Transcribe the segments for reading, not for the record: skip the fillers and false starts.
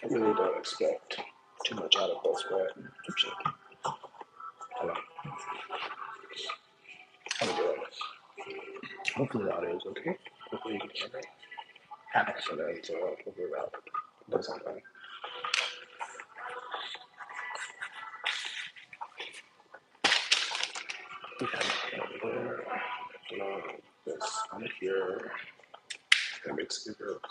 really don't expect too much out of this, but hold on. How we doing? Hopefully the audio is okay. Hopefully you can hear me. Excellent. So hopefully that does something. We have over there. This on here. That makes it work.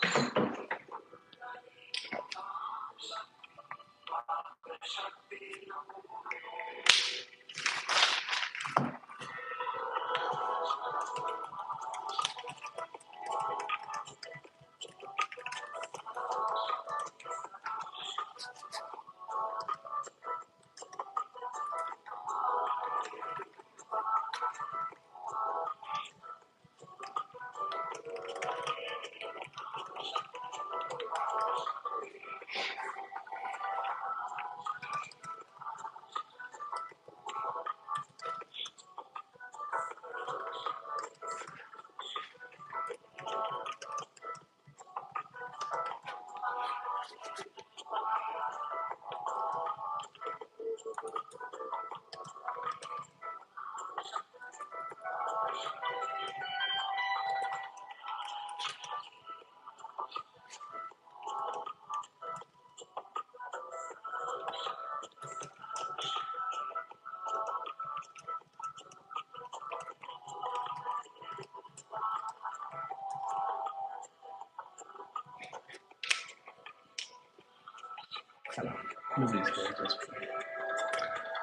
Nobody's here at this point.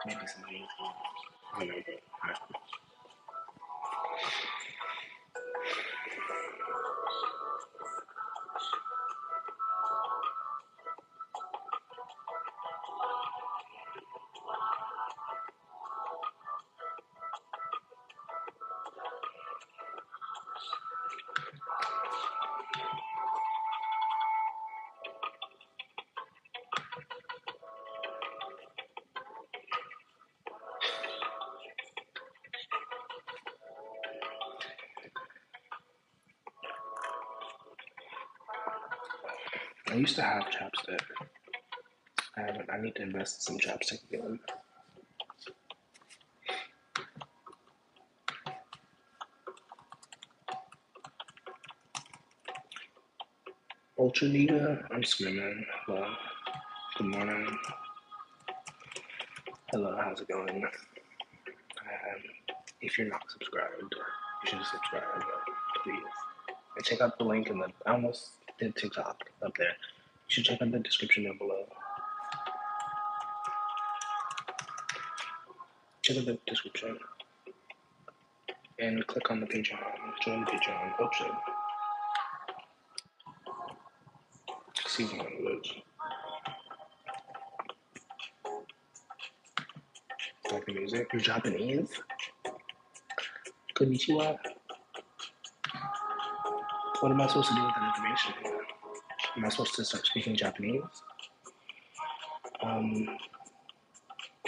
Maybe somebody. I know, but I used to have chapstick. I haven't. I need to invest in some chapstick again. Ultra Diva, I'm swimming. Hello. Good morning. Hello, how's it going? If you're not subscribed, you should subscribe, please. And check out the link in the. I almost did TikTok up there. You should check out the description down below. Check out the description. And click on the Patreon. Join the Patreon. Oh shit. Excuse my language. Like the music. You're Japanese? Konnichiwa. What am I supposed to do with that information? Am I supposed to start speaking Japanese?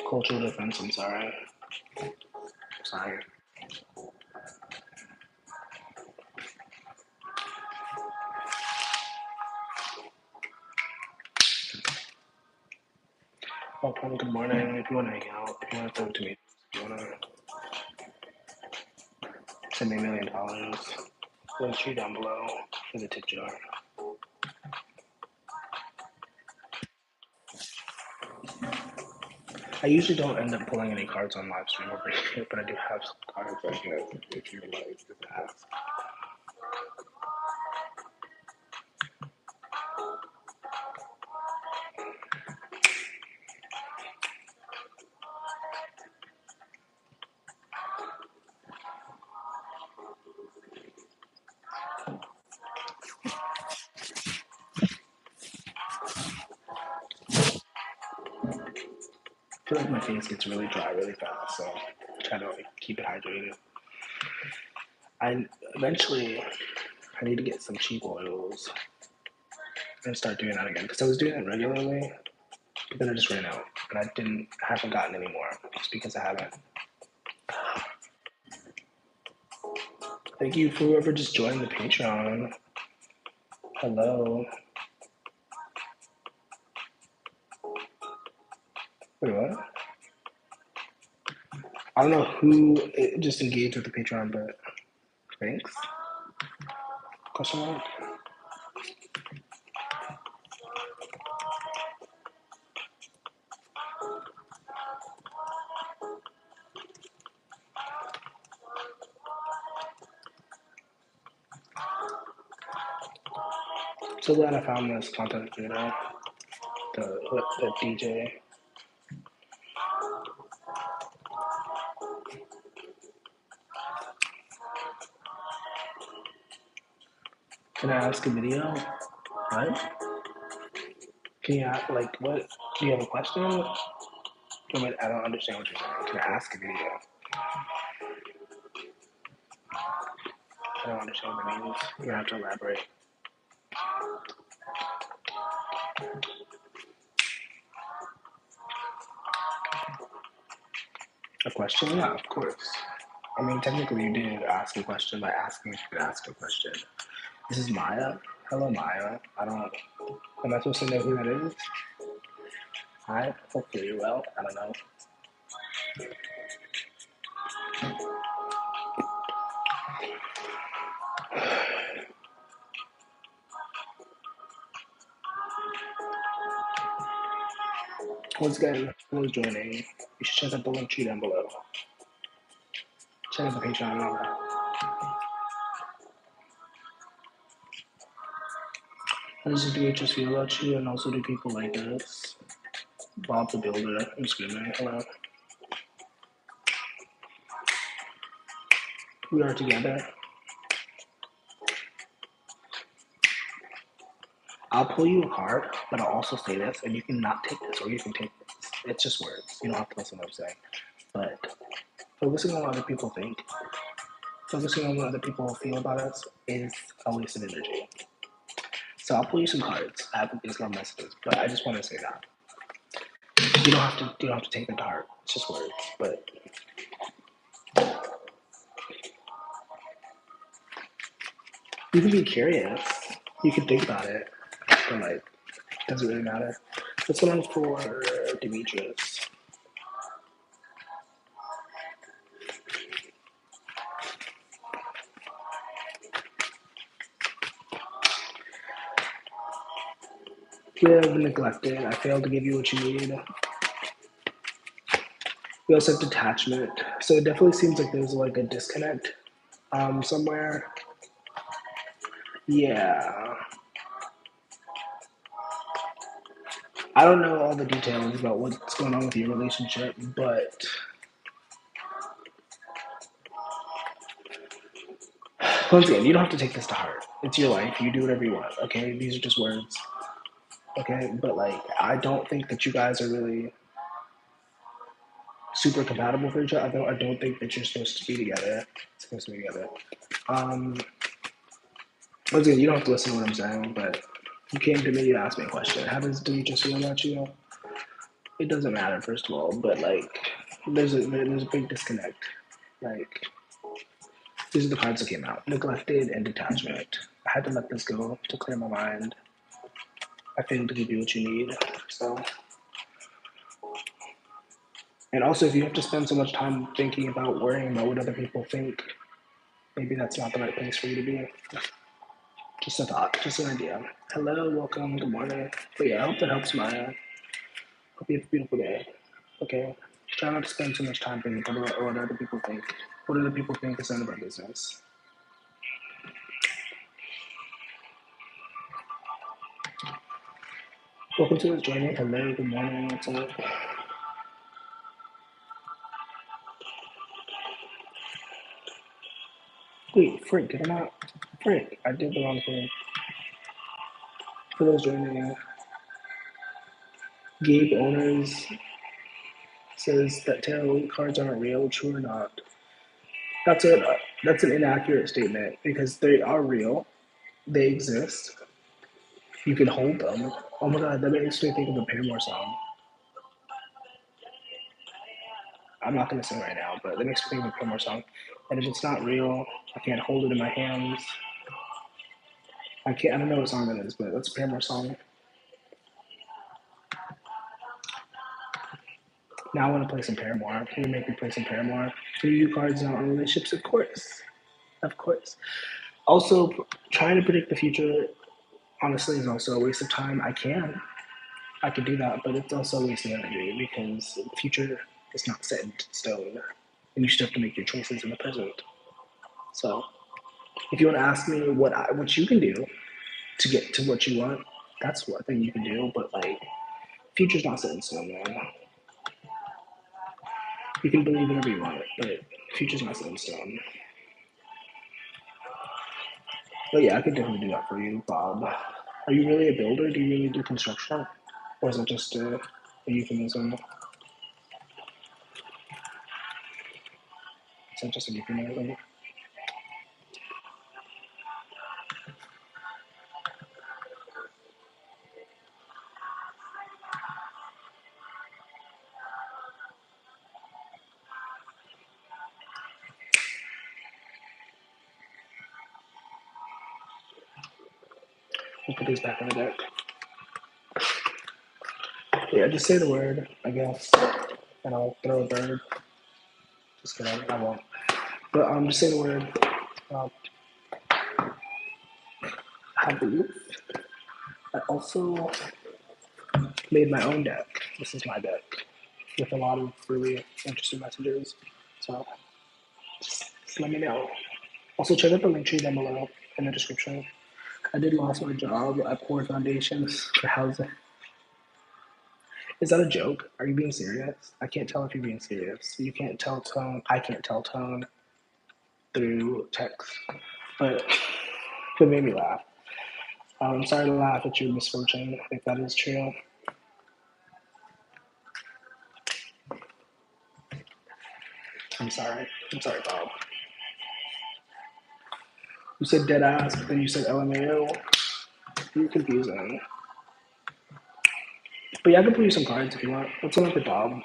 Cultural difference, I'm sorry. Sorry. Oh, good morning. If you want to hang out, if you want to throw it to me, if you want to send me $1 million, link tree down below for the tip jar. I usually don't end up pulling any cards on live stream over here, but I do have some cards I can, if you would like to ask. I feel like my face gets really dry really fast, so I try to keep it hydrated. Eventually I need to get some cheap oils and start doing that again because I was doing it regularly, but then I just ran out and I haven't gotten any more just because I haven't. Thank you for whoever just joined the Patreon. Hello. Wait, what? I don't know who just engaged with the Patreon, but thanks. Question mark. So glad I found this content creator, the DJ. Can I ask a video? What? Can you ask, like, what? Do you have a question? I don't understand what you're saying. Can I ask a video? I don't understand what that means. You're gonna have to elaborate. A question? Yeah, of course. I mean, technically, you did ask a question by asking if you could ask a question. This is Maya. Hello, Maya. Am I supposed to know who that is? Hi. Hopefully you're well. I don't know. Once again, who is joining? You should check out the link tree down below. Check out the Patreon and all that. How does the DHS feel about you? And also, do people like us? Bob the Builder. I'm screaming. Hello. We are together. I'll pull you a card, but I'll also say this, and you can not take this, or you can take this. It's just words. You don't have to listen to what I'm saying. But focusing on what other people think, focusing on what other people feel about us is a waste of energy. So I'll pull you some cards. I have these long messages, but I just want to say that you don't have to take them to heart. It's just words, but you can be curious. You can think about it, but like, doesn't really matter. This one's for Demetrius. You have been neglected. I failed to give you what you need. We also have detachment. So it definitely seems like there's like a disconnect somewhere. Yeah. I don't know all the details about what's going on with your relationship, but once again, you don't have to take this to heart. It's your life. You do whatever you want, okay? These are just words, okay? But like, I don't think that you guys are really super compatible for each other. I don't think that you're supposed to be together. Once again, you don't have to listen to what I'm saying, but you came to me, you asked me a question. How does Demetrius feel about you? It doesn't matter, first of all, but like, there's a big disconnect. Like, these are the cards that came out: neglected and detachment. I had to let this go to clear my mind. I failed to give you what you need. So, and also, if you have to spend so much time thinking about worrying about what other people think, maybe that's not the right place for you to be. Just a thought, just an idea. Hello, welcome, good morning. But yeah, I hope that helps, Maya. Hope you have a beautiful day. Okay. Try not to spend too much time thinking about what other people think. What other people think is none of our business. Welcome to the joining. Hello, good morning. What's up? Wait, Frick, did I not? Frick, I did the wrong thing. For those joining, Gabe Owners says that tarot cards aren't real. True or not? That's an inaccurate statement because they are real. They exist. You can hold them. Oh my god, that makes me think of a Paramore song. I'm not gonna sing right now, but that makes me think of a Paramore song. And if it's not real, I can't hold it in my hands. I don't know what song that is, but that's a Paramore song. Now I want to play some Paramore. Can you make me play some Paramore? Can you do cards now on relationships? Of course. Of course. Also, trying to predict the future, honestly, is also a waste of time. I can do that, but it's also a waste of energy because the future is not set in stone, and you still have to make your choices in the present. So, if you want to ask me what you can do to get to what you want, that's one thing you can do. But like, future's not set in stone, man. You can believe whatever you want, but future's not set in stone. But yeah, I could definitely do that for you, Bob. Are you really a builder? Do you really do construction, or is it just a euphemism? Is that just a euphemism? We'll put these back in the deck. Yeah, just say the word, I guess, and I'll throw a bird. Just kidding, I won't. But just say the word. Uh, I believe. I also made my own deck. This is my deck with a lot of really interesting messages. So just let me know. Also, check out the link tree down below in the description. I did lost my job at Poor Foundations for housing. Is that a joke? Are you being serious? I can't tell if you're being serious. You can't tell tone. I can't tell tone through text, but it made me laugh. I'm sorry to laugh at your misfortune if that is true. I'm sorry. I'm sorry, Bob. You said dead ass, but then you said LMAO. You're confusing. But yeah, I can pull you some cards if you want. What's going on for Bob?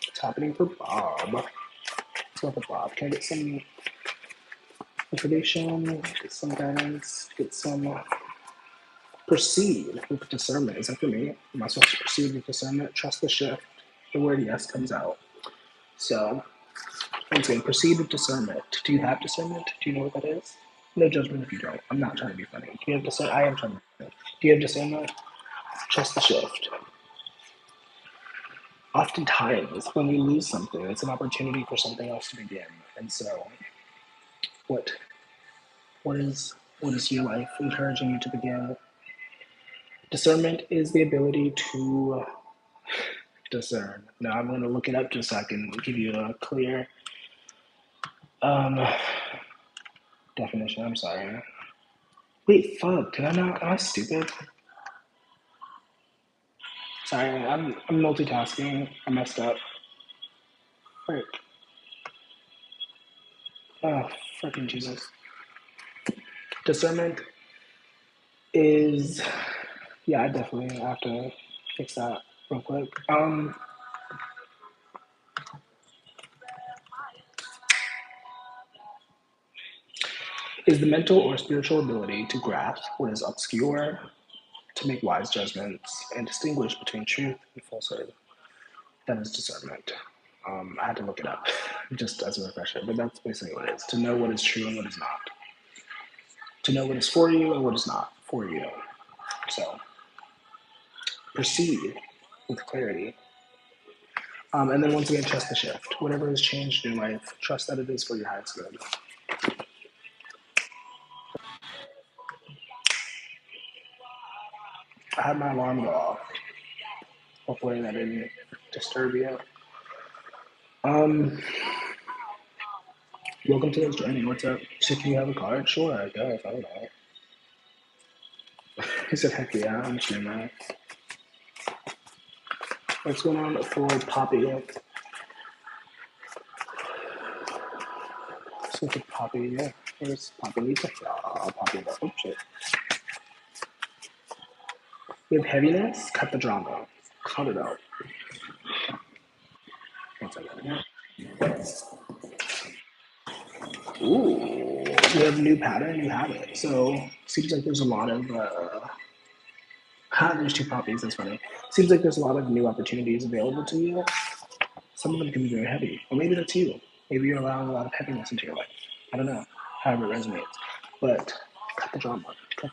What's happening for Bob? What's going on for Bob? Can I get some information? Get some guidance? Get some proceed with discernment? Is that for me? Am I supposed to proceed with discernment? Trust the shift. The word yes comes out. So, once again, proceed with discernment. Do you have discernment? Do you know what that is? No judgment if you don't. I'm not trying to be funny. Do you have discernment? I am trying to be funny. Do you have discernment? Trust the shift. Oftentimes, when we lose something, it's an opportunity for something else to begin. And so, what is your life encouraging you to begin? Discernment is the ability to discern. Now, I'm going to look it up just so I can give you a clear definition. I'm sorry. Wait, fuck. Did I not? Am I stupid? Sorry, I'm multitasking. I messed up. Frick. Oh, freaking Jesus. Discernment is, yeah, I definitely have to fix that real quick. Is the mental or spiritual ability to grasp what is obscure, to make wise judgments, and distinguish between truth and falsehood. That is discernment. I had to look it up just as a refresher, but that's basically what it is. To know what is true and what is not. To know what is for you and what is not for you. So, proceed with clarity. And then once again, trust the shift. Whatever has changed in your life, trust that it is for your highest good. I had my alarm go off. Hopefully that didn't disturb you. Welcome to this journey. What's up? So can you have a card? Sure, I guess. I don't know. He said, heck yeah, I'm saying that. What's going on for Poppy? So for Poppy, yeah. Where's Poppy Lisa? Oh, Poppy, oh shit. We have heaviness, cut the drama. Cut it out. One second. Ooh, we have new pattern, new habit. So seems like there's a lot of Ha, there's two poppies. That's funny. Seems like there's a lot of new opportunities available to you. Some of them can be very heavy, or maybe that's you. Maybe you're allowing a lot of heaviness into your life. I don't know. However it resonates, but cut the drama. Cut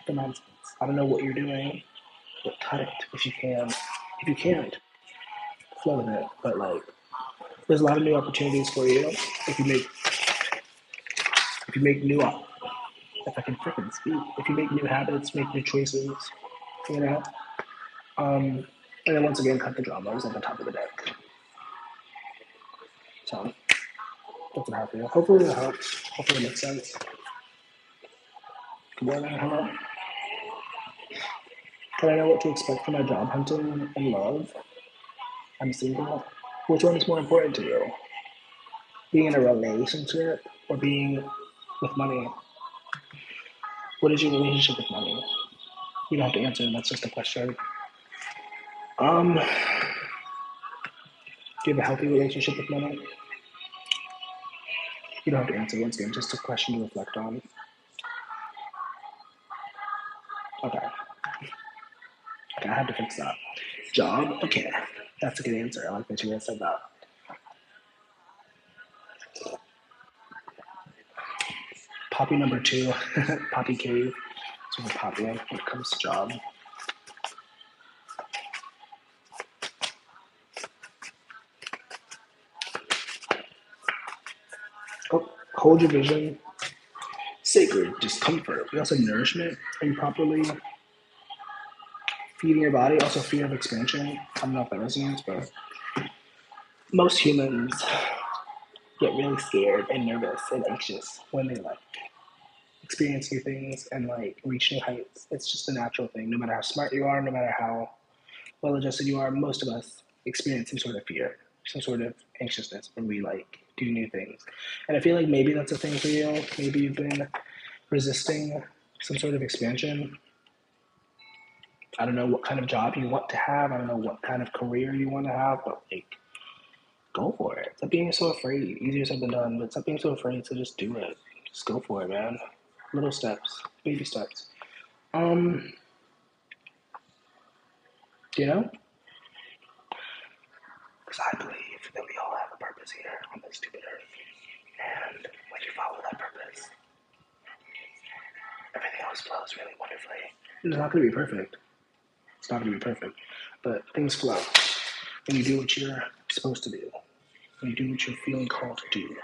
the nonsense. I don't know what you're doing, but cut it if you can. If you can't, flow with it. But like, there's a lot of new opportunities for you if you make new if I can freaking speak, if you make new habits, make new choices, you know. Um, and then once again, cut the dramas at the top of the deck. So that's what I have for you. Hopefully it helps. Hopefully it makes sense. Good morning. Hello. Can I know what to expect for my job hunting and love? I'm single. Which one is more important to you? Being in a relationship or being with money? What is your relationship with money? You don't have to answer. That's just a question. Do you have a healthy relationship with money? You don't have to answer once again. Just a question to reflect on. Okay. Okay, I had to fix that. Job? Okay. That's a good answer. I like that you guys said that. Poppy number two, Poppy Cave. So we're Poppy when it comes to job. Oh, hold your vision. Sacred discomfort. We also have nourishment. Are you properly feeding your body? Also fear of expansion. I don't know if that resonates, but most humans get really scared and nervous and anxious when they like experience new things and like reach new heights. It's just a natural thing. No matter how smart you are, no matter how well adjusted you are, most of us experience some sort of fear, some sort of anxiousness when we like do new things. And I feel like maybe that's a thing for you. Maybe you've been resisting some sort of expansion. I don't know what kind of job you want to have. I don't know what kind of career you want to have, but like, go for it. Stop being so afraid. Easier said than done, but stop being so afraid to just do it. Just go for it, man. Little steps, baby steps. Um, you know, because I believe that we all have a purpose here on this stupid earth. And when you follow that purpose, everything else flows really wonderfully. It's not going to be perfect. It's not going to be perfect. But things flow. When you do what you're supposed to do, when you do what you're feeling called to do.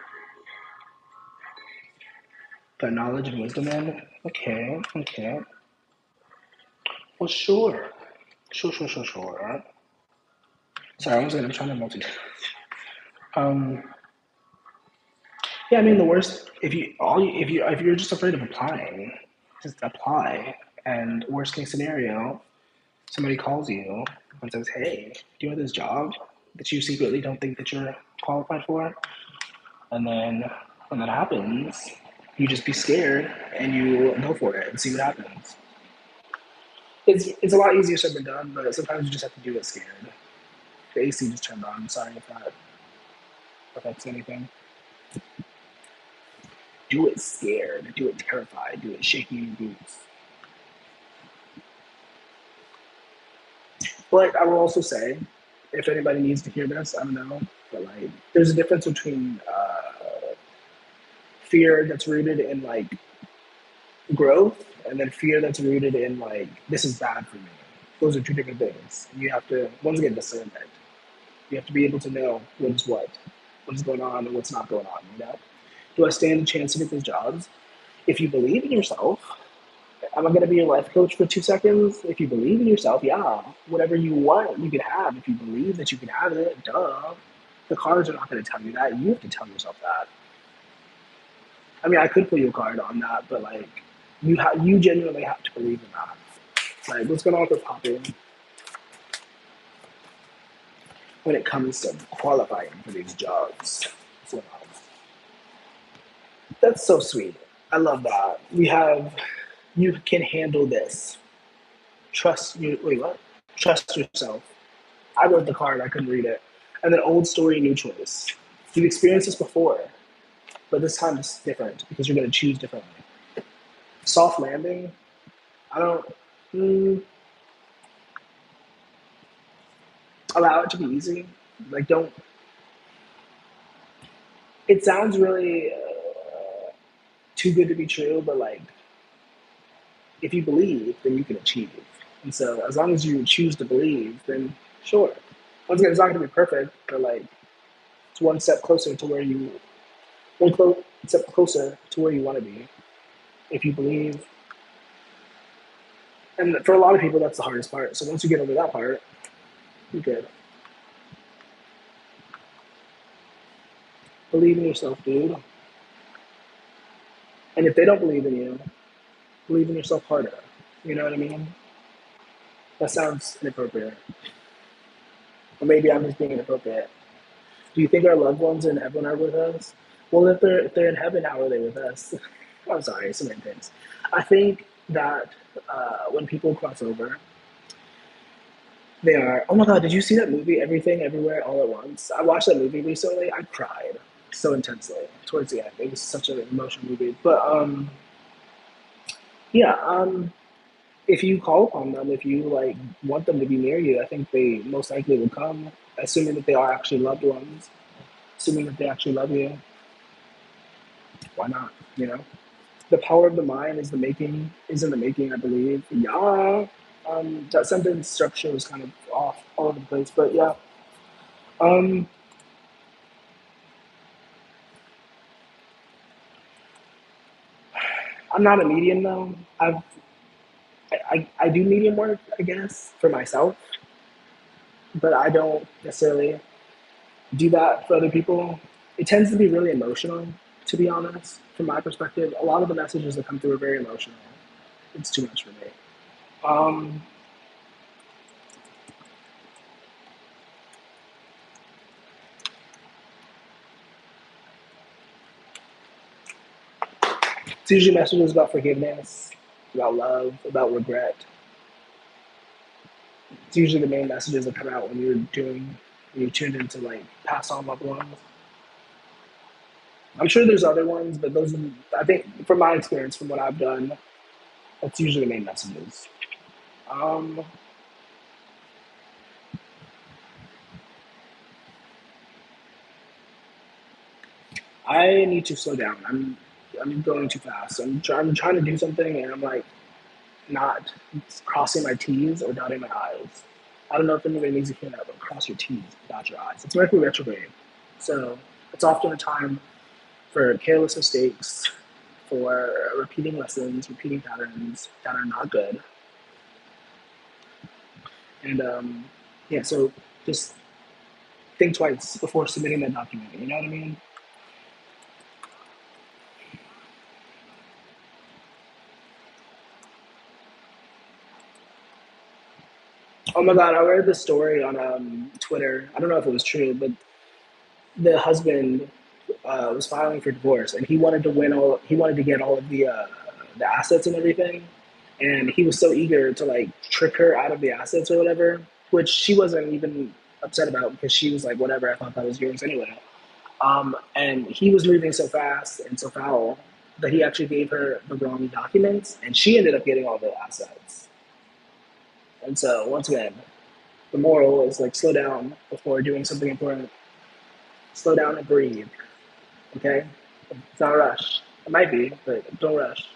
Got knowledge and wisdom in? Okay, okay. Well, sure. Sure. Sorry, I'm trying to multitask. Um, yeah, I mean the worst if you're just afraid of applying, just apply. And worst case scenario, somebody calls you and says, "Hey, do you have this job that you secretly don't think that you're qualified for?" And then when that happens, you just be scared and you go for it and see what happens. It's a lot easier said than done, but sometimes you just have to do it scared. The AC just turned on. Sorry if that affects anything. Do it scared. Do it terrified. Do it shaking your boots. But I will also say, if anybody needs to hear this, I don't know, but like, there's a difference between fear that's rooted in like growth, and then fear that's rooted in like this is bad for me. Those are two different things. You have to once again discern it. You have to be able to know what is going on, and what's not going on. You know, do I stand a chance to get these jobs? If you believe in yourself, am I going to be your life coach for 2 seconds? If you believe in yourself, yeah, whatever you want, you can have. If you believe that you can have it, duh. The cards are not going to tell you that. You have to tell yourself that. I mean, I could pull you a card on that, but like, you genuinely have to believe in that. Like, what's going on with Poppy when it comes to qualifying for these jobs? So, that's so sweet. I love that. You can handle this. Trust you. Wait, what? Trust yourself. I wrote the card. I couldn't read it. And then old story, new choice. You've experienced this before, but this time it's different because you're going to choose differently. Soft landing. I don't. Mm, allow it to be easy. Like, don't. It sounds really too good to be true, but like, if you believe, then you can achieve. And so, as long as you choose to believe, then sure. Once again, it's not going to be perfect, but like, it's one step closer to where you, step closer to where you want to be. If you believe, and for a lot of people, that's the hardest part. So once you get over that part, you're good. Believe in yourself, dude. And if they don't believe in you, believe in yourself harder. You know what I mean? That sounds inappropriate. Or maybe I'm just being inappropriate. Do you think our loved ones in heaven are with us? Well, if they're in heaven, how are they with us? I'm sorry, so many things. I think that when people cross over, they are. Oh my god, did you see that movie, Everything, Everywhere, All at Once? I watched that movie recently. I cried so intensely towards the end. It was such an emotional movie. But yeah, if you call upon them, if you like want them to be near you, I think they most likely will come, assuming that they are actually loved ones, assuming that they actually love you. Why not? You know, the power of the mind is in the making, I believe. Yeah. That sentence structure was kind of off all over the place, but yeah. Um, I'm not a medium though. I do medium work, I guess, for myself, but I don't necessarily do that for other people. It tends to be really emotional, to be honest. From my perspective, a lot of the messages that come through are very emotional. It's too much for me. Um, it's usually messages about forgiveness, about love, about regret. It's usually the main messages that come out when you're tuned into like past on loved ones. I'm sure there's other ones, but those are, I think, from my experience, from what I've done, that's usually the main messages. Um, I need to slow down. I'm going too fast. I'm trying to do something, and I'm like not crossing my T's or dotting my I's. I don't know if anybody needs to hear that, but cross your T's, dot your I's. It's Mercury retrograde, so it's often a time for careless mistakes, for repeating lessons, repeating patterns that are not good, and yeah. So just think twice before submitting that document. You know what I mean? Oh my god, I read this story on Twitter. I don't know if it was true, but the husband was filing for divorce, and he wanted to win all. He wanted to get all of the assets and everything, and he was so eager to like trick her out of the assets or whatever, which she wasn't even upset about because she was like, whatever. I thought that was yours anyway. And he was moving so fast and so foul that he actually gave her the wrong documents, and she ended up getting all the assets. And so once again, the moral is like slow down before doing something important. Slow down and breathe. Okay, it's not a rush. It might be, but don't rush.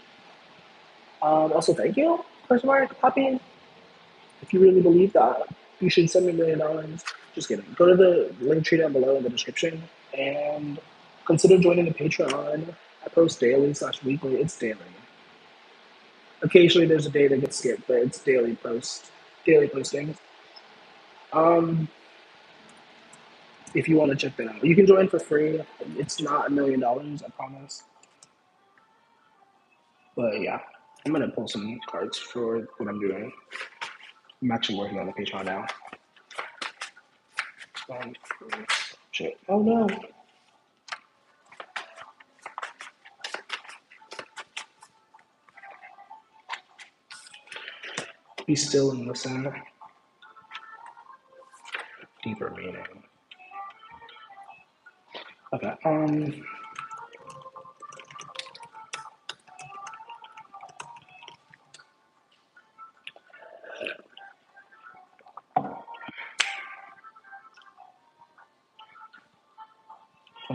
Also, thank you, question mark, Poppy. If you really believe that, you should send me $1 million. Just kidding. Go to the link tree down below in the description and consider joining the Patreon. I post daily slash weekly. It's daily. Occasionally, there's a day that gets skipped, but it's daily postings. Um, if you want to check that out, you can join for free. It's not $1 million, I promise. But yeah, I'm gonna pull some cards for what I'm doing. I'm actually working on the Patreon now. Um, shit. Oh no. Be still and listen. Deeper meaning. Okay.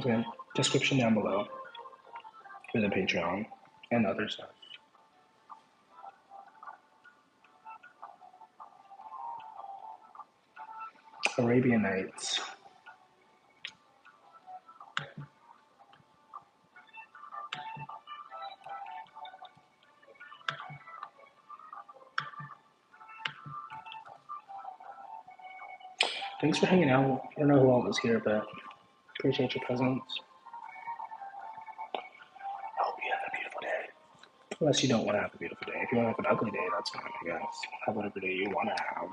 Okay, description down below for the Patreon and other stuff. Arabian Nights. Thanks for hanging out. I don't know who all was here, but appreciate your presence. I hope you have a beautiful day. Unless you don't want to have a beautiful day. If you want to have an ugly day, that's fine, I guess. Have whatever day you want to have.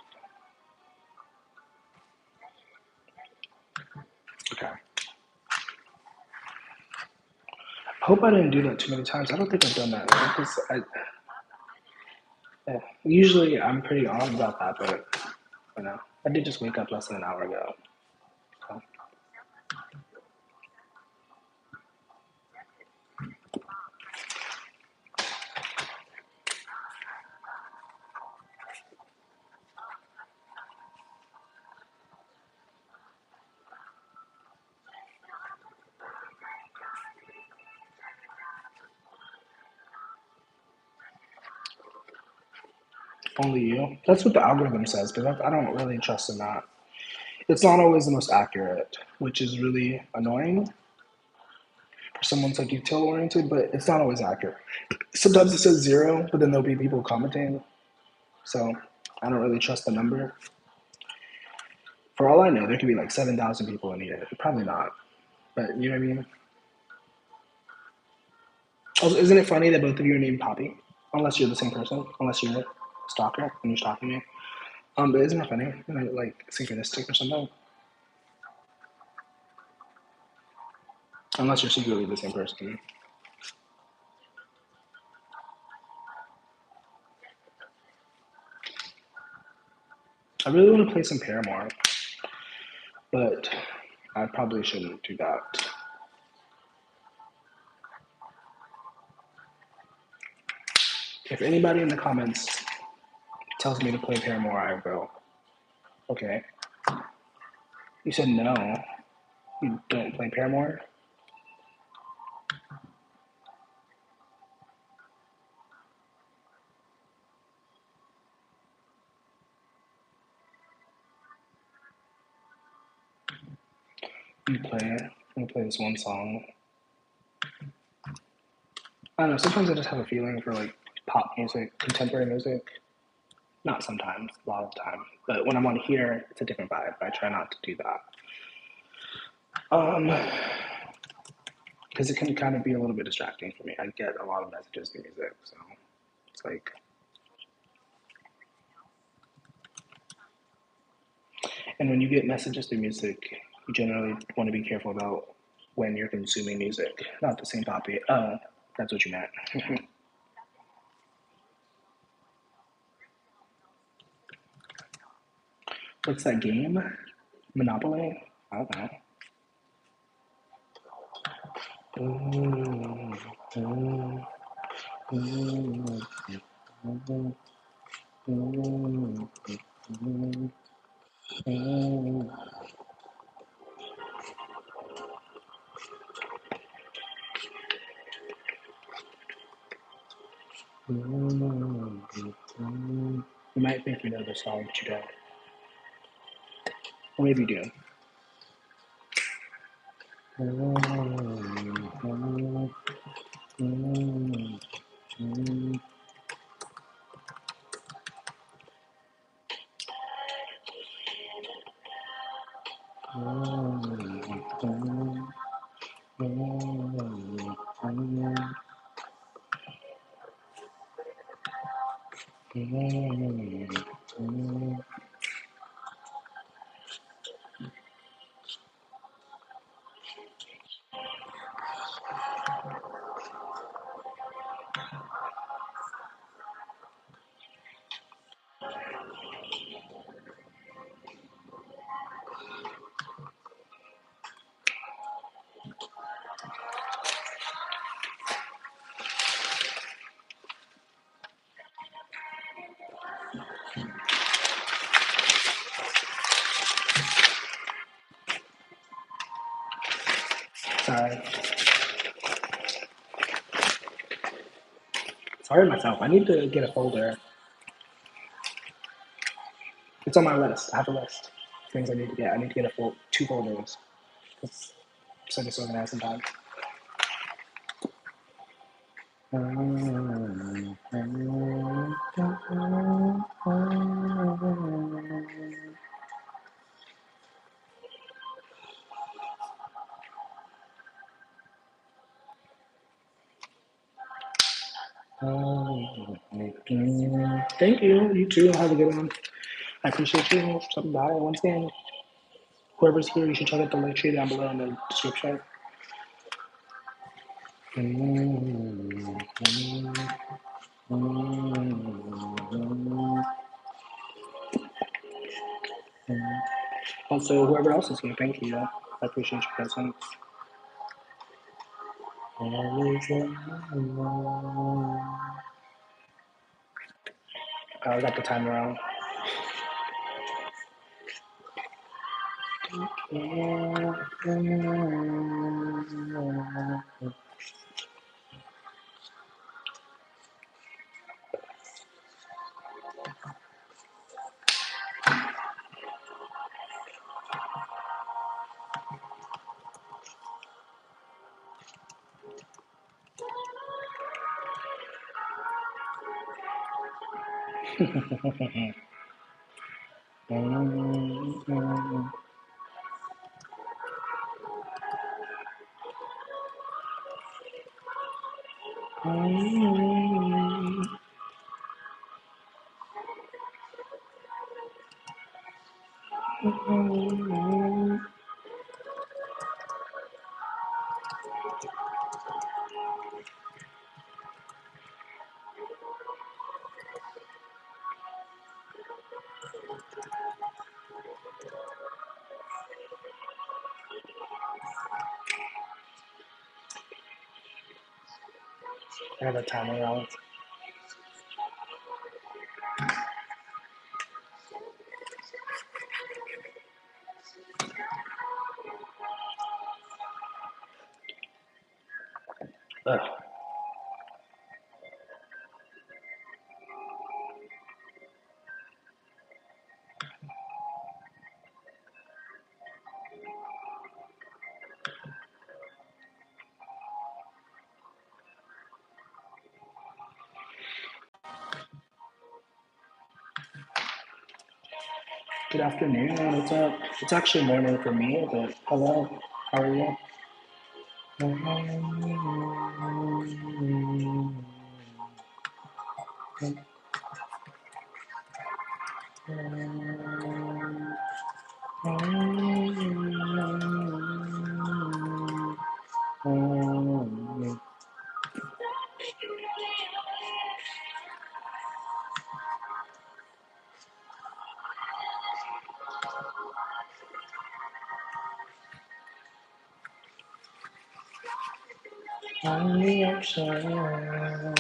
Okay. I hope I didn't do that too many times. I don't think I've done that. Because usually I'm pretty on about that, but you know, I did just wake up less than an hour ago. So. Only you? That's what the algorithm says, but I don't really trust in that. It's not always the most accurate, which is really annoying for someone so detail oriented, but it's not always accurate. Sometimes it says 0, but then there'll be people commenting. So I don't really trust the number. For all I know, there could be like 7,000 people in here. Probably not, but you know what I mean? Also, isn't it funny that both of you are named Poppy? Unless you're the same person, unless you're a stalker and you're stalking me. But isn't it funny? Like synchronistic or something? Unless you're secretly the same person. I really want to play some Paramore, but I probably shouldn't do that. If anybody in the comments tells me to play Paramore, I will. Okay. You said no. You don't play Paramore? You play it. I'm gonna play this one song. I don't know, sometimes I just have a feeling for like pop music, contemporary music. Not sometimes, a lot of the time. But when I'm on here, it's a different vibe. I try not to do that. Because it can kind of be a little bit distracting for me. I get a lot of messages through music, so it's like. And when you get messages through music, you generally want to be careful about when you're consuming music. Not the same Poppy. Oh, that's what you meant. What's that game? Monopoly? I don't know. You might think you know the song, but you don't. Or maybe you do. Sorry. Sorry myself. I need to get a folder. It's on my list. I have a list of things I need to get. I need to get two folders. It's so disorganized sometimes. Thank you. You too. Have a good one. I appreciate you stopping by. Once again, whoever's here, you should check out the link tree down below in the description. Also, whoever else is here, thank you. I appreciate your presence. I got the timer on. I have a timer on. Ugh. Good afternoon. What's up? It's actually morning for me, but hello. How are you? On the ocean.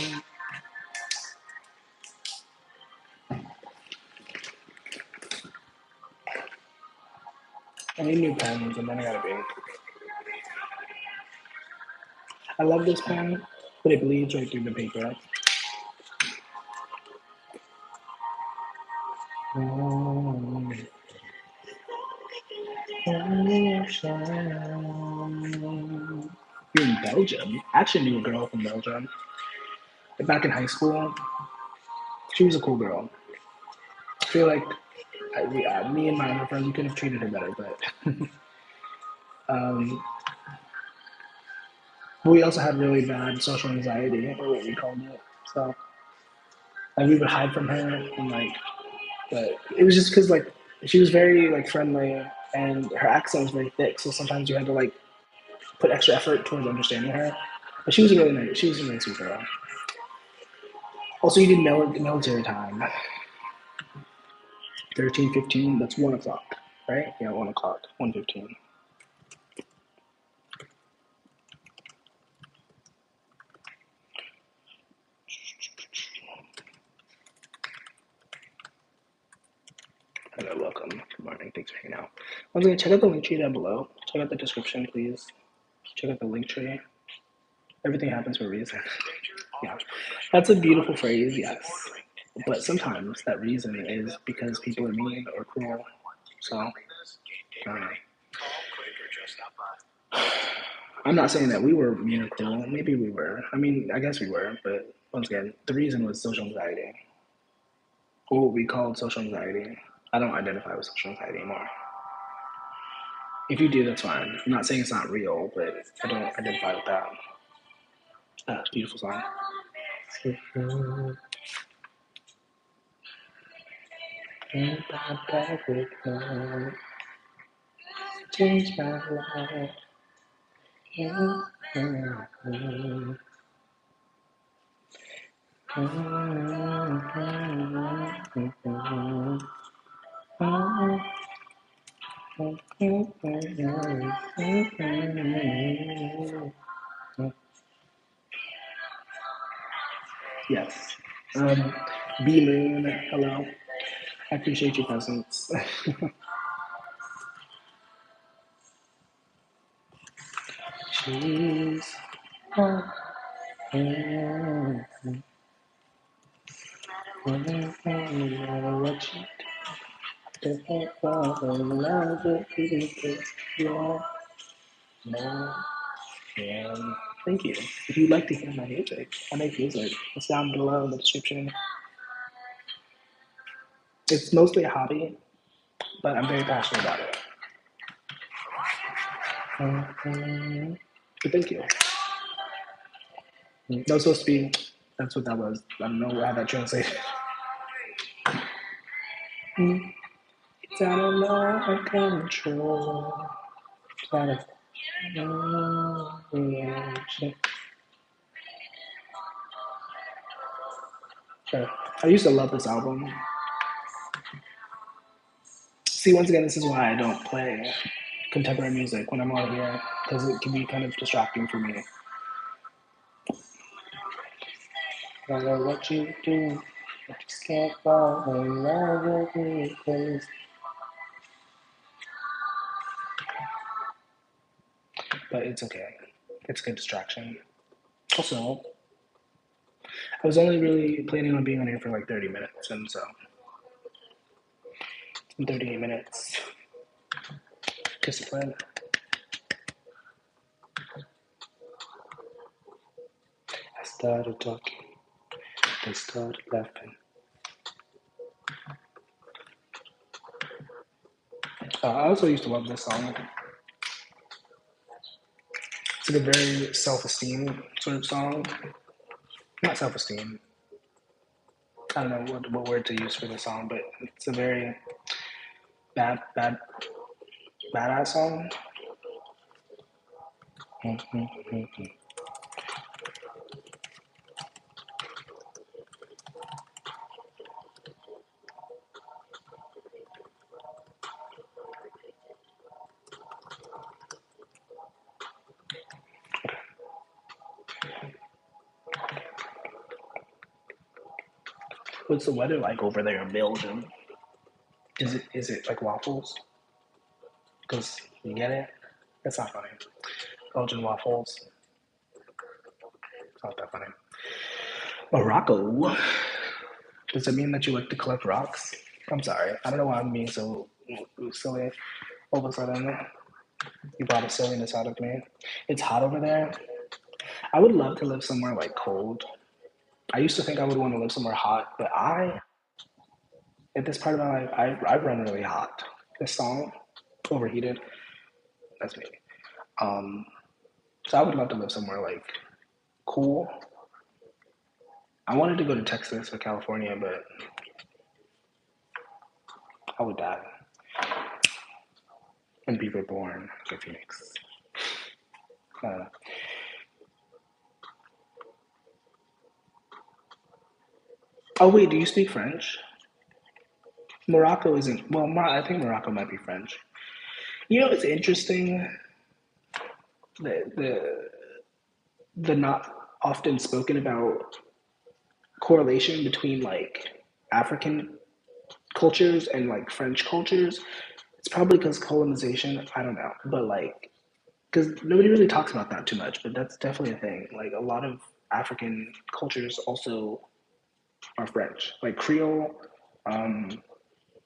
I need new pens, and then I got a big. I love this pen, but it bleeds right through the paper. You're in Belgium? I actually knew a girl from Belgium. Back in high school, she was a cool girl. I feel like me and my other friends, we could have treated her better, but um, we also had really bad social anxiety, or what we called it. So like we would hide from her, and like, but it was just because like she was very like friendly, and her accent was very thick. So sometimes you had to like put extra effort towards understanding her. But she was a really nice. She was a really sweet girl. Also, you did military time. 13:15. That's 1 o'clock, right? Yeah, 1 o'clock. 1:15. Hello, welcome. Good morning. Thanks for hanging out. Once again, check out the link tree down below. Check out the description, please. Check out the link tree. Everything happens for a reason. Yeah, that's a beautiful phrase, yes. But sometimes that reason is because people are mean or cruel. So, I don't know. I'm not saying that we were mean or cruel. Maybe we were. I mean, I guess we were. But once again, the reason was social anxiety. Or what we called social anxiety. I don't identify with social anxiety anymore. If you do, that's fine. I'm not saying it's not real, but I don't identify with that. Beautiful song. Change my life. Yes. B Moon, hello. I appreciate your presence. Cheese. No matter what you do, love it, no. And thank you. If you'd like to hear my music, I make music. It's down below in the description. It's mostly a hobby, but I'm very passionate about it. But thank you. That was supposed to be. That's what that was. I don't know how that translates. It's out of my control. It's out of reaction. Okay. I used to love this album. See, once again, this is why I don't play contemporary music when I'm out here, because it can be kind of distracting for me. No matter what you do, I just can't fall in love with me, please. But it's okay. It's a good distraction. Also, I was only really planning on being on here for like 30 minutes, and so in 38 minutes, kiss a friend. I started talking, they started laughing. I also used to love this song. It's like a very self-esteem sort of song. Not self-esteem. I don't know what word to use for the song, but it's a very badass song. What's the weather like over there in Belgium? Is it like waffles? Because you get it? It's not funny. Belgian waffles. It's not that funny. Morocco. Does it mean that you like to collect rocks? I'm sorry. I don't know why I'm being so silly. All of a sudden, you brought a silliness out of me. It's hot over there. I would love to live somewhere like cold. I used to think I would want to live somewhere hot, but at this part of my life, I run really hot. This song, Overheated, that's me. Um, so I would love to live somewhere like cool. I wanted to go to Texas or California, but I would die and be reborn in Phoenix. Uh, oh wait, do you speak French? Morocco isn't. Well, I think Morocco might be French. You know, it's interesting. The the not often spoken about correlation between like African cultures and like French cultures. It's probably because colonization. I don't know, but like because nobody really talks about that too much, but that's definitely a thing. Like a lot of African cultures also are French, like Creole. Um,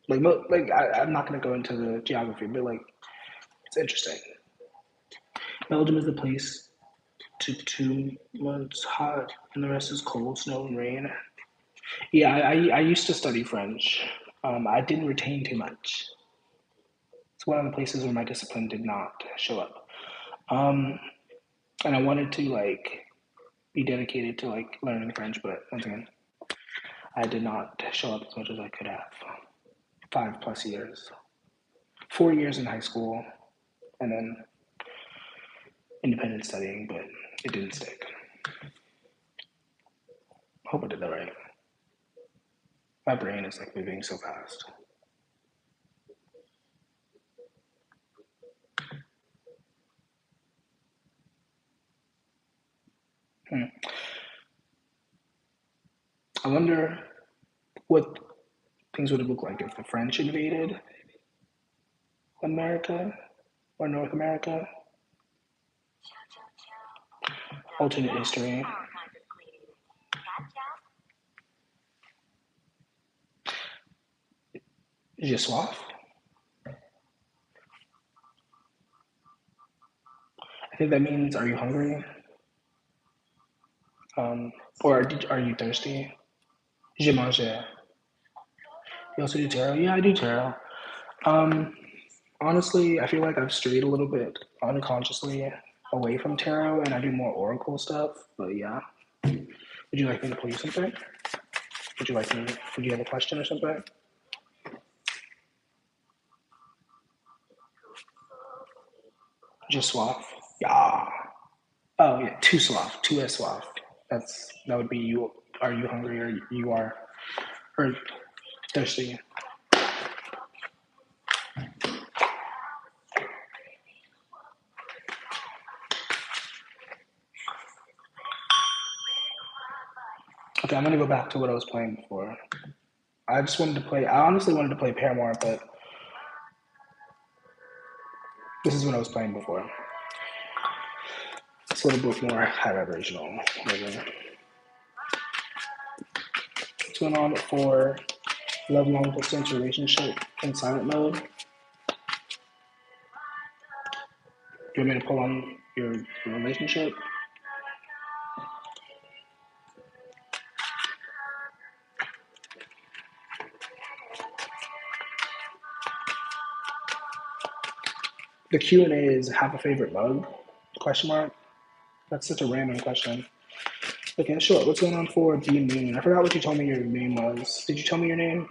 I'm not going to go into the geography, but like it's interesting. Belgium is the place to 2 months hot, and the rest is cold, snow, and rain. Yeah, I used to study French. I didn't retain too much. It's one of the places where my discipline did not show up. Um, and I wanted to like be dedicated to like learning French, but once again, I did not show up as much as I could have. 5 plus years, 4 years in high school, and then independent studying, but it didn't stick. Hope I did that right. My brain is like moving so fast. Hmm. I wonder what things would have looked like if the French invaded America or North America. Alternate history. Je soif. I think that means are you hungry? Um, or are you thirsty? J'ai mangé. You also do tarot? Yeah, I do tarot. Um, Honestly, I feel like I've strayed a little bit unconsciously away from tarot and I do more oracle stuff. But yeah, would you like me to pull you something? Would you like me? Would you have a question or something? Just soif. Yeah. Oh yeah, too soif. Too as soif. That would be you. Are you hungry or you are or thirsty? Okay, I'm gonna go back to what I was playing before. I just wanted to play. I honestly wanted to play Paramore, but this is what I was playing before. It's a little bit more high vibrational. What's going on for love long distance relationship in silent mode? Do you want me to pull on your relationship? The Q&A is have a favorite mug? Question mark. That's such a random question. Okay, sure. What's going on for B Moon? I forgot what you told me your name was. Did you tell me your name?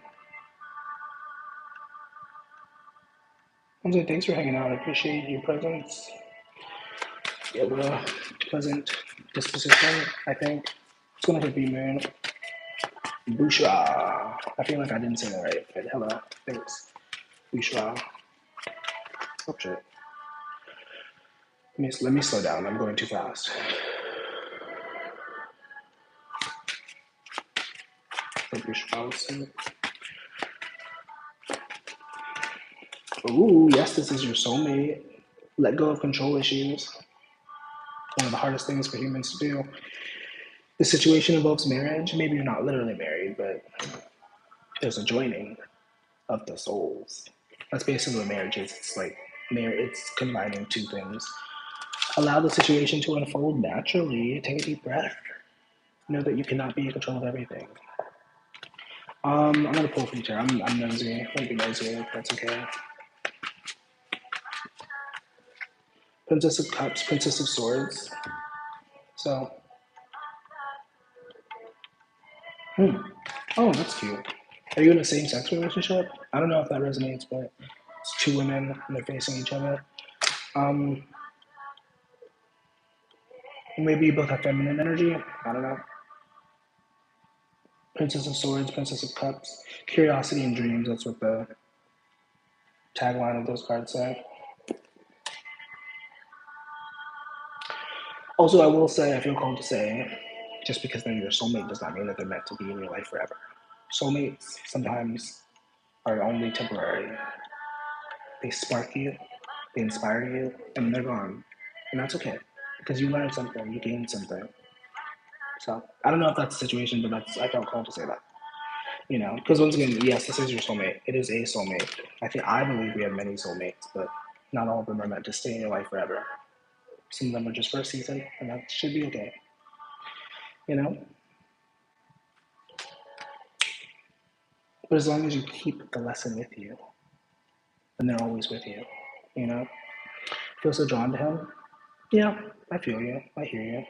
I'm saying thanks for hanging out. I appreciate your presence. You have a pleasant disposition, I think. What's going on for B Moon? Bourgeois. I feel like I didn't say that right, but hello. Thanks. Bourgeois. Oh shit. Let me slow down. I'm going too fast. Ooh, yes, this is your soulmate. Let go of control issues. One of the hardest things for humans to do. The situation involves marriage. Maybe you're not literally married, but there's a joining of the souls. That's basically what marriage is. It's like it's combining two things. Allow the situation to unfold naturally. Take a deep breath. Know that you cannot be in control of everything. I'm gonna pull from here. I'm nosy. I'm gonna be nosy. If that's okay. Princess of Cups, Princess of Swords. So, oh, that's cute. Are you in a same-sex relationship? I don't know if that resonates, but it's two women and they're facing each other. Um, Maybe you both have feminine energy. I don't know. Princess of Swords, Princess of Cups, Curiosity and Dreams. That's what the tagline of those cards say. Also, I will say, I feel called to say, just because they're your soulmate does not mean that they're meant to be in your life forever. Soulmates sometimes are only temporary. They spark you, they inspire you, and they're gone. and that's okay because you learned something, you gained something. So I don't know if that's the situation, but I felt called to say that. Because once again, yes, this is your soulmate. It is a soulmate. I believe we have many soulmates, but not all of them are meant to stay in your life forever. Some of them are just for a season, and that should be okay. You know. But as long as you keep the lesson with you, then they're always with you. You know. Feel so drawn to him. Yeah, I feel you. I hear you.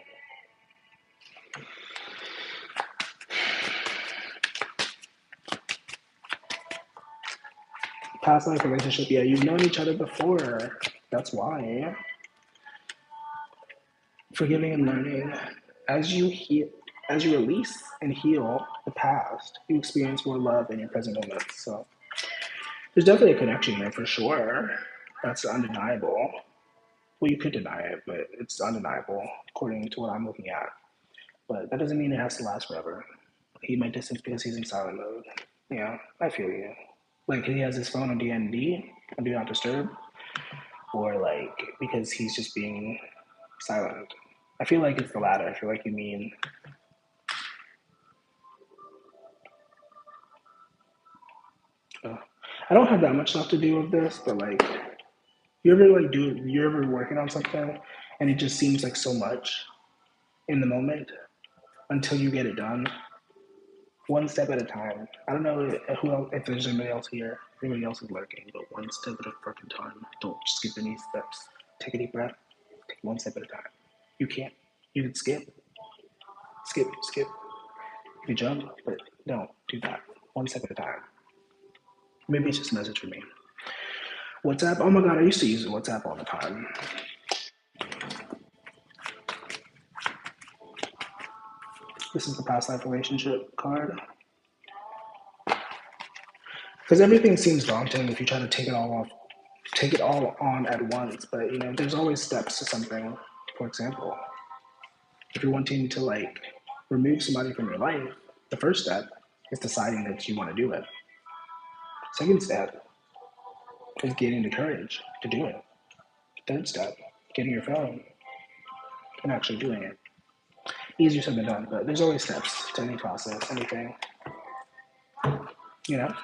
Past life relationship. Yeah, you've known each other before. That's why. Forgiving and learning. As you heal, as you release and heal the past, you experience more love in your present moments. So there's definitely a connection there for sure. That's undeniable. Well, you could deny it, but it's undeniable according to what I'm looking at. But that doesn't mean it has to last forever. He might distance because he's in silent mode. Yeah, I feel you. Like he has his phone on DND, on Do Not Disturb, or like because he's just being silent. I feel like it's the latter. I feel like you mean I don't have that much stuff to do with this, but like you're ever working on something and it just seems like so much in the moment until you get it done, one step at a time. I don't know who else, if there's anybody else here, if anybody else is lurking, but one step at a fucking time. Don't skip any steps. Take a deep breath. Take one step at a time. You can't. You can skip. You can jump, but don't do that. One step at a time. Maybe it's just a message for me. WhatsApp. Oh my god, I used to use WhatsApp all the time. This is the past life relationship card. Because everything seems daunting if you try to take it all on at once. But there's always steps to something. For example, if you're wanting to like remove somebody from your life, the first step is deciding that you want to do it. Second step is getting the courage to do it. Third step, getting your phone and actually doing it. Easier said than done, but there's always steps to any process, anything. You know.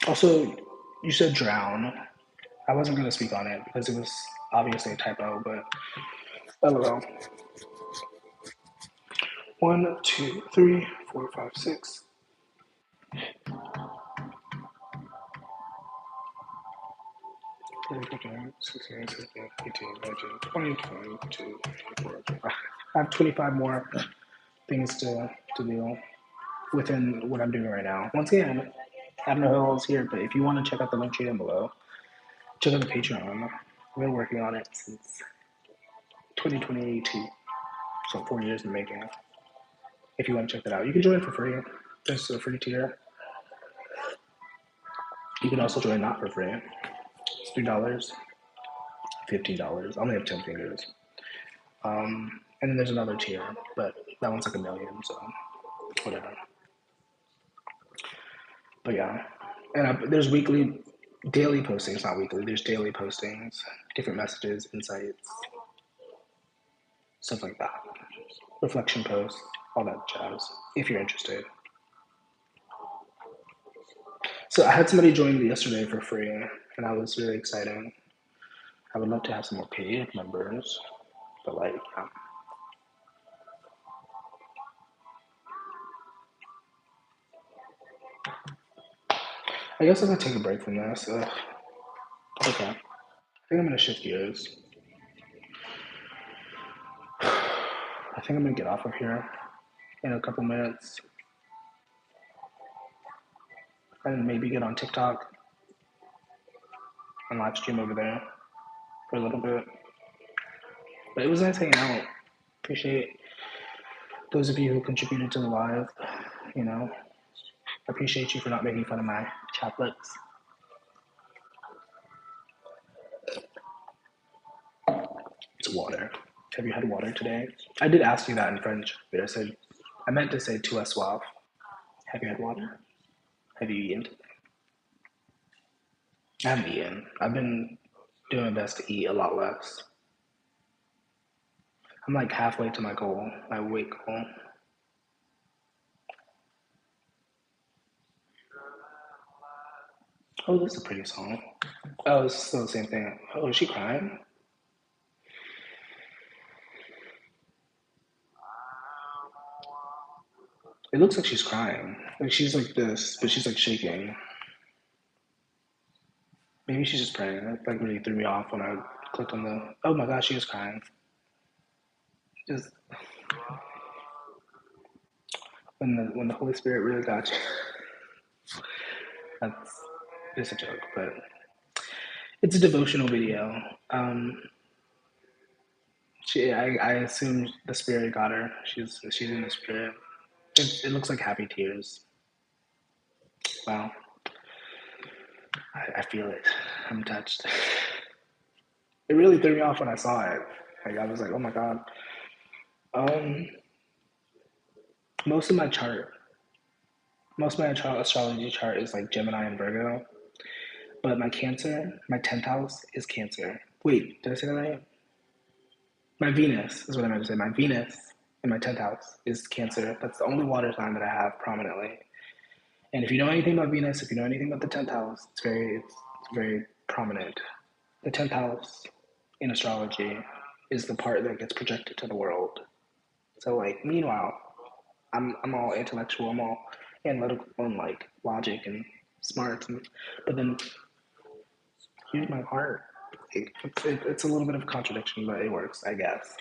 Also, you said drown. I wasn't going to speak on it because it was obviously a typo, but LOL. 1, 2, 3, 4, 5, 6. 16, 17, 18, 19, 20, 22, 24. I have 25 more things to do within what I'm doing right now. Once again, I don't know who else here, but if you want to check out the link tree down below, check out the Patreon. I've been working on it since 2022, so 4 years in the making. If you want to check that out, you can join for free. There's a free tier. You can also join not for free. It's $3, $15. I only have 10 fingers. And then there's another tier, but that one's like 1,000,000, so whatever. But yeah, and there's daily postings, not weekly. There's daily postings, different messages, insights, stuff like that. Reflection posts, all that jazz. If you're interested. So I had somebody join me yesterday for free, and that was really exciting. I would love to have some more paid members, but like, yeah. I guess I'm gonna take a break from this. Okay. I think I'm gonna shift gears. I think I'm gonna get off of here in a couple minutes and maybe get on TikTok and live stream over there for a little bit. But it was nice hanging out. Appreciate those of you who contributed to the live. Appreciate you for not making fun of my chaplets. It's water. Have you had water today? I did ask you that in French, but I meant to say tu as soif. Have you had water? Have you eaten today? I haven't eaten. I've been doing my best to eat a lot less. I'm like halfway to my goal, my weight goal. Oh, this is a pretty song. Oh, it's still the same thing. Oh, is she crying? It looks like she's crying. Like she's like this, but she's like shaking. Maybe she's just praying. That like really threw me off when I clicked on the. Oh my gosh, she is crying. Just when the Holy Spirit really got you. That's it's a joke, but it's a devotional video. Um, I assume the Spirit got her. She's in the Spirit. It looks like happy tears. Wow, I feel it. I'm touched. It really threw me off when I saw it. Like I was like, oh my god. Um, most of my chart, most of my astrology chart is like Gemini and Virgo, but my Cancer, my 10th house is Cancer. Wait, did I say that right? My Venus is what I meant to say. My Venus in my 10th house is Cancer. That's the only water sign that I have prominently. And if you know anything about Venus, if you know anything about the 10th house, it's very prominent. The 10th house in astrology is the part that gets projected to the world. So like meanwhile, I'm all intellectual, I'm all analytical and like logic and smart and but then here's my heart. It's a little bit of a contradiction, but it works, I guess.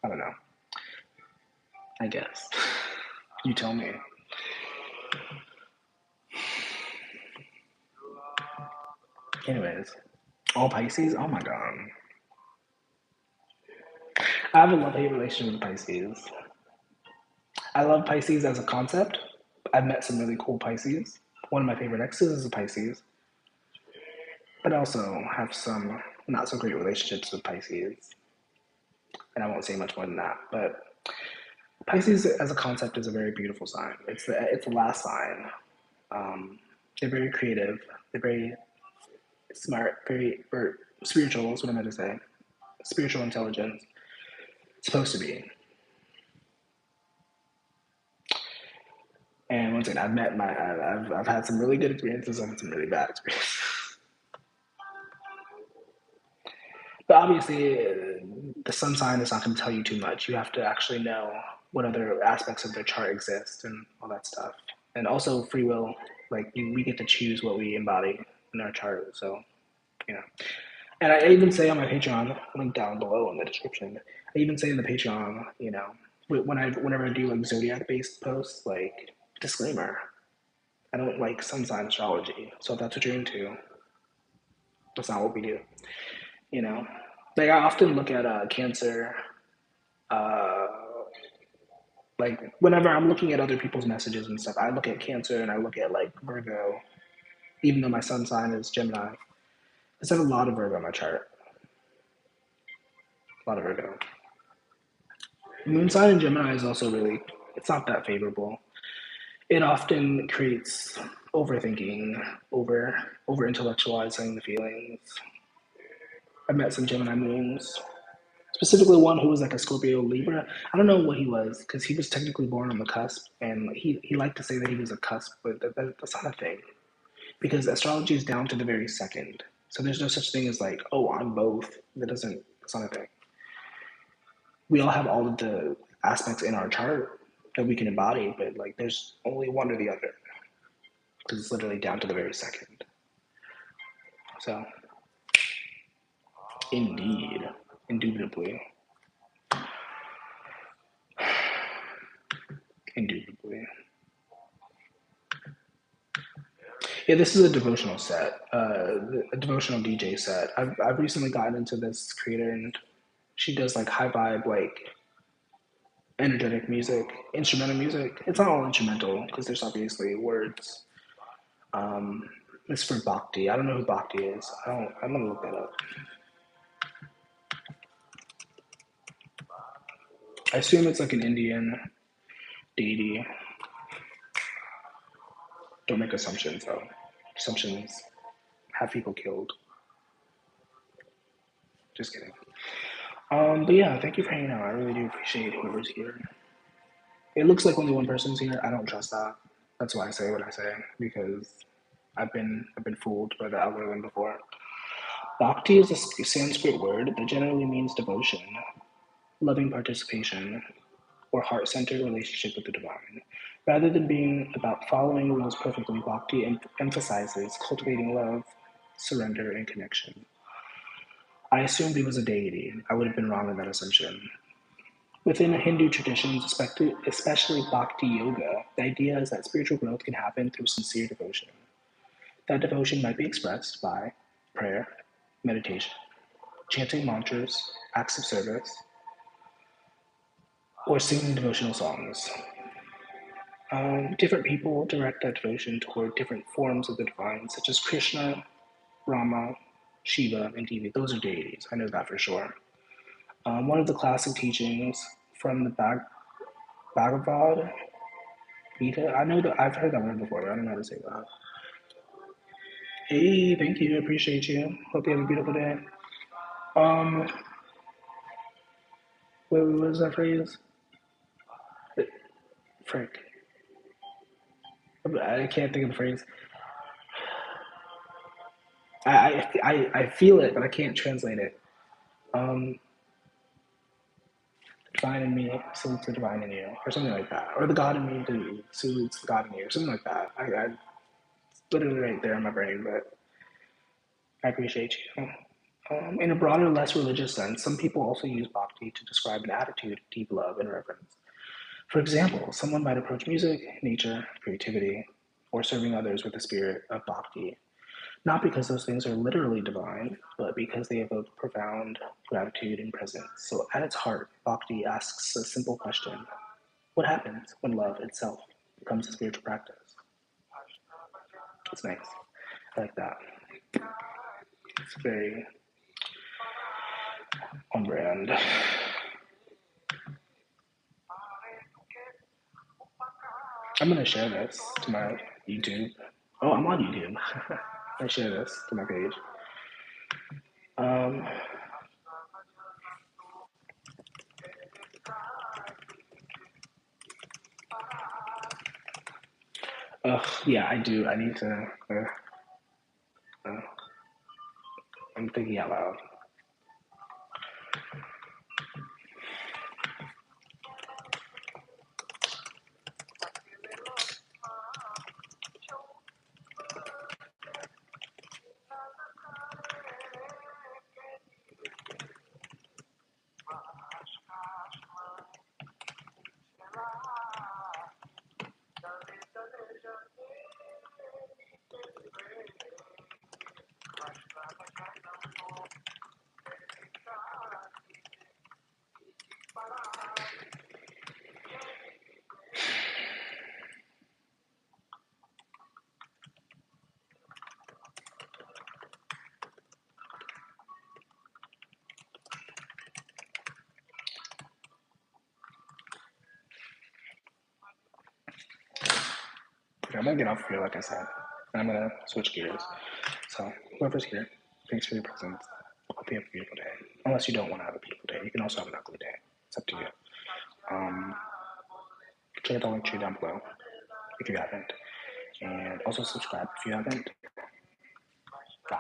I don't know. I guess. You tell me. Anyways, all Pisces? Oh my god. I have a love-hate relationship with Pisces. I love Pisces as a concept. I've met some really cool Pisces. One of my favorite exes is a Pisces, but I also have some not so great relationships with Pisces. And I won't say much more than that. But Pisces as a concept is a very beautiful sign. It's the last sign. They're very creative. They're very smart, very or spiritual. Is what I meant to say. Spiritual intelligence. It's supposed to be. And once again, I've had some really good experiences and some really bad experiences. But obviously, the sun sign is not going to tell you too much. You have to actually know what other aspects of their chart exist and all that stuff. And also free will, like we get to choose what we embody in our chart. So, you know. And I even say on my Patreon, link down below in the description. I even say in the Patreon, whenever I do like zodiac based posts, like disclaimer, I don't like sun sign astrology. So if that's what you're into, that's not what we do. You know, like I often look at Cancer, uh, like whenever I'm looking at other people's messages and stuff, I look at Cancer and I look at like Virgo, even though my sun sign is Gemini. I have a lot of Virgo on my chart, a lot of Virgo. Moon sign in Gemini is also really, it's not that favorable. It often creates overthinking, over intellectualizing the feelings. I've met some Gemini moons, specifically one who was like a Scorpio Libra. I don't know what he was because he was technically born on the cusp, and he liked to say that he was a cusp, but that's not a thing because astrology is down to the very second. So there's no such thing as like, oh, I'm both. That's not a thing. We all have all of the aspects in our chart that we can embody, but like there's only one or the other because it's literally down to the very second. So, indeed, indubitably, indubitably. Yeah, this is a devotional set, a devotional DJ set. I've recently gotten into this creator, and she does like high vibe, like energetic music, instrumental music. It's not all instrumental because there's obviously words. Um, it's for Bhakti. I don't know who Bhakti is. I'm gonna look that up. I assume it's like an Indian deity. Don't make assumptions though. Assumptions have people killed. Just kidding. But yeah, thank you for hanging out. I really do appreciate whoever's here. It looks like only one person's here. I don't trust that. That's why I say what I say because I've been fooled by the algorithm before. Bhakti is a Sanskrit word that generally means devotion, loving participation, or heart-centered relationship with the divine. Rather than being about following rules perfectly, bhakti emphasizes cultivating love, surrender, and connection. I assumed he was a deity. I would have been wrong in that assumption. Within Hindu traditions, especially bhakti yoga, the idea is that spiritual growth can happen through sincere devotion. That devotion might be expressed by prayer, meditation, chanting mantras, acts of service, or singing devotional songs. Different people direct that devotion toward different forms of the divine, such as Krishna, Rama, Shiva, and Devi. Those are deities. I know that for sure. One of the classic teachings from the Bhagavad Gita. I know that I've heard that word before, but I don't know how to say that. Hey, thank you. Appreciate you. Hope you have a beautiful day. Um, what was that phrase? Frick. I can't think of the phrase. I feel it, but I can't translate it. Um, the divine in me salutes the divine in you, or something like that. Or the God in me salutes the God in you, or something like that. I literally right there in my brain, but I appreciate you. In a broader, less religious sense, some people also use bhakti to describe an attitude of deep love and reverence. For example, someone might approach music, nature, creativity, or serving others with a spirit of bhakti, not because those things are literally divine, but because they evoke profound gratitude and presence. So, at its heart, bhakti asks a simple question: what happens when love itself becomes a spiritual practice? It's nice. I like that. It's very on brand. I'm gonna share this to my YouTube. Oh, I'm on YouTube. I share this to my page. Um, yeah, I do. I need to. Uh, I'm thinking out loud. Okay, I'm gonna get off here, like I said, and I'm gonna switch gears. So, whoever's here, thanks for your presence. Hope you have a beautiful day. Unless you don't want to have a beautiful day, you can also have an ugly day. It's up to you. Um, check out the link tree down below if you haven't, and also subscribe if you haven't. Bye.